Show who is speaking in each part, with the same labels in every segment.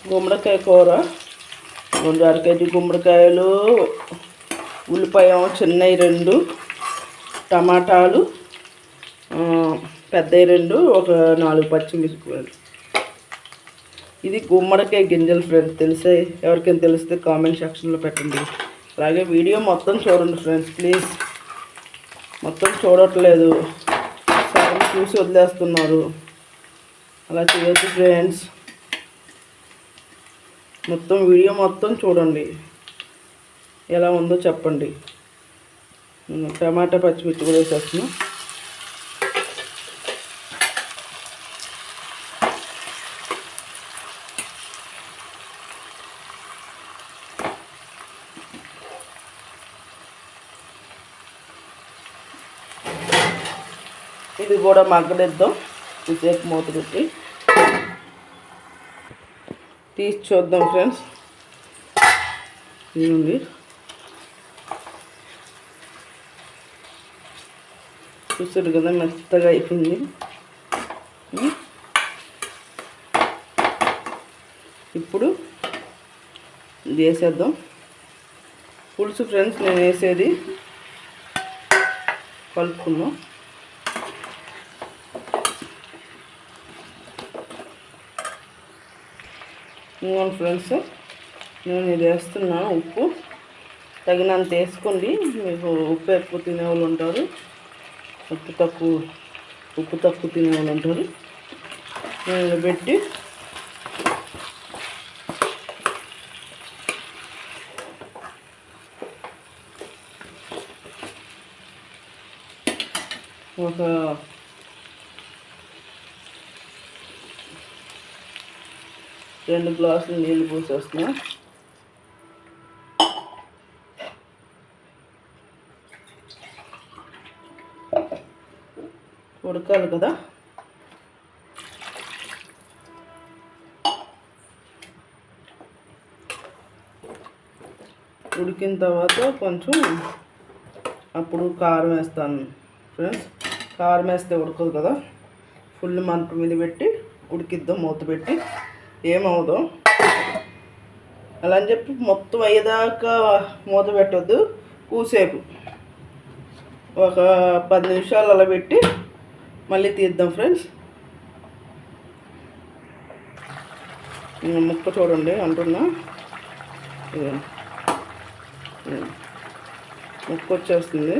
Speaker 1: గుమ్మడికాయ కూర, 1/2 కేజీ గుమ్మడికాయలు, ఉల్లిపాయ చిన్నవి 2, టమాటాలు పెద్దవి 2, ఒక 4 పచ్చిమిరపకాయలు. ఇది గుమ్మడికాయ గింజలు ఫ్రెండ్స్. తెలిసే ఎవరికైనా తెలిస్తే కామెంట్ సెక్షన్లో పెట్టండి. అలాగే వీడియో మొత్తం చూడండి ఫ్రెండ్స్ ప్లీజ్. మొత్తం చూడట్లేదు, సగం చూసి వదిలేస్తున్నారు. అలా చేయొద్దు ఫ్రెండ్స్. మొత్తం వీడియో మొత్తం చూడండి, ఎలా ఉందో చెప్పండి. టమాటా పచ్చిమిర్చి కూడా వేసేస్తున్నాం. ఇది కూడా మగ్గనిద్దాం. కొద్దిసేపు మూత పెట్టి తీసి చూద్దాం ఫ్రెండ్స్. ఇదండి, చూసారు కదా మెత్తగా అయిపోయింది. ఇప్పుడు ఇది వేసేద్దాం. పులుసు ఫ్రెండ్స్ నేను వేసేది, కలుపుకుందాం. ఇంకోండి ఫ్రెండ్స్, నేను ఇది వేస్తున్నాను. ఉప్పు తగినంత వేసుకోండి. మీకు ఉప్పు ఎక్కువ తినేవాళ్ళు ఉంటారు, ఉప్పు తక్కువ తినేవాళ్ళు ఉంటారు. నేను పెట్టి ఒక 2 గ్లాసులు నీళ్ళు పోసేస్తున్నా. ఉడకాలి కదా. ఉడికిన తర్వాత కొంచెం అప్పుడు కారం వేస్తాను ఫ్రెండ్స్. కారం వేస్తే ఉడకదు కదా. ఫుల్ మంట మీద పెట్టి ఉడికిద్దాం, మూత పెట్టి. ఏమవుదో అలా అని చెప్పి మొత్తం అయ్యేదాకా మూత పెట్టొద్దు. కూసేపు ఒక 10 నిమిషాలు అలా పెట్టి మళ్ళీ తీద్దాం ఫ్రెండ్స్. ముక్క చూడండి అంటున్నా, ముక్క వచ్చేస్తుంది.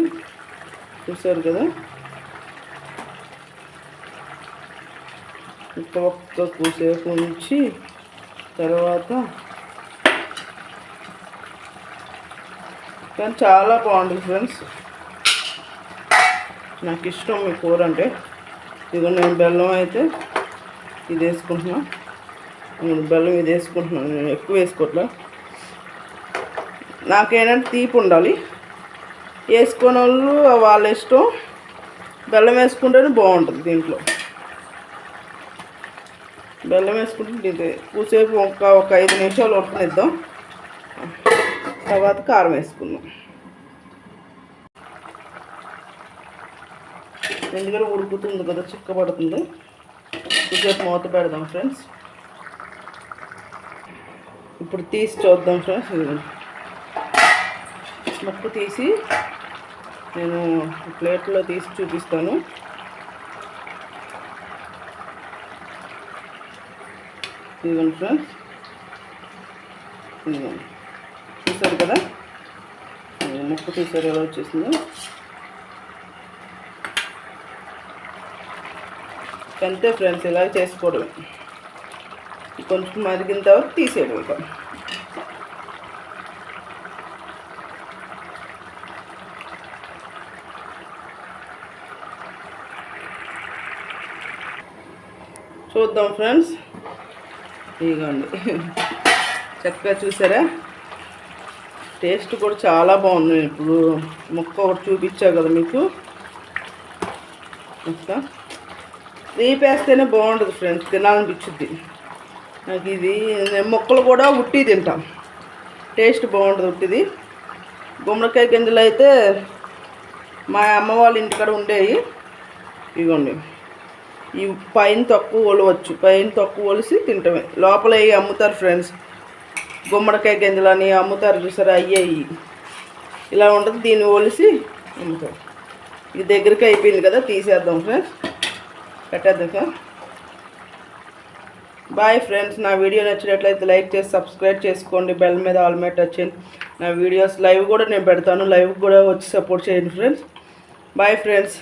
Speaker 1: చూసారు కదా. ఒక్క కూసేపు ఉంచి తర్వాత కానీ చాలా బాగుంటుంది ఫ్రెండ్స్. నాకు ఇష్టం మీ కూర అంటే. ఇదిగో నేను బెల్లం అయితే ఇది వేసుకుంటున్నా. బెల్లం ఇది వేసుకుంటున్నాను, నేను ఎక్కువ వేసుకోవట్లా. నాకేంటంటే తీపి ఉండాలి. వేసుకునే వాళ్ళు వాళ్ళ ఇష్టం. బెల్లం వేసుకుంటేనే బాగుంటుంది. దీంట్లో బెల్లం వేసుకుంటే ఇది కూసేపు ఒక 5 నిమిషాలు ఉడకనిద్దాం. తర్వాత కారం వేసుకుందాం. ఎందుకంటే ఉడుకుతుంది కదా, చిక్కబడుతుంది. కూసేపు మూత పెడదాం ఫ్రెండ్స్. ఇప్పుడు తీసి చూద్దాం ఫ్రెండ్స్. ముక్క తీసి నేను ప్లేట్లో తీసి చూపిస్తాను. ఇదిగోండి ఫ్రెండ్స్, ఇదిగోండి. చూసారు కదా ముక్క, చూసారు ఎలా వచ్చేసిందో. అంతే ఫ్రెండ్స్, ఇలా చేసుకోవడం. కొంచెం మరిగిన తర్వాత తీసేయడం. ఇక చూద్దాం ఫ్రెండ్స్. ఇదిగోండి చక్కగా చూసారా. టేస్ట్ కూడా చాలా బాగుంది. నేను ఇప్పుడు ముక్క ఒకటి చూపించా కదా మీకు. ఇంకా రేపేస్తేనే బాగుంటుంది ఫ్రెండ్స్, తినాలనిపించుద్ది నాకు. ఇది ముక్కలు కూడా ఉట్టి తింటాం, టేస్ట్ బాగుంటుంది ఉట్టిది. గుమ్మడికాయ గింజలు అయితే మా అమ్మ వాళ్ళ ఇంటికాడ ఉండేవి. ఇదిగోండి ఈ పైన తక్కువ ఒలవచ్చు, పైన తక్కువ ఒలిసి తింటమే. లోపల అవి అమ్ముతారు ఫ్రెండ్స్, గుమ్మడికాయ గింజలని అమ్ముతారు చూసారా, అయ్యాయి ఇలా ఉంటుంది. దీన్ని ఒలిసి అమ్ముతారు. ఇది దగ్గరికి అయిపోయింది కదా, తీసేద్దాం ఫ్రెండ్స్, పెట్టేద్దాం. Bye friends. నా వీడియో నచ్చినట్లయితే లైక్ చేసి సబ్స్క్రైబ్ చేసుకోండి, బెల్ మీద ఆల్ మీద టచ్ చేయండి. నా వీడియోస్ లైవ్ కూడా నేను పెడతాను, లైవ్ కూడా వచ్చి సపోర్ట్ చేయండి ఫ్రెండ్స్. Bye friends.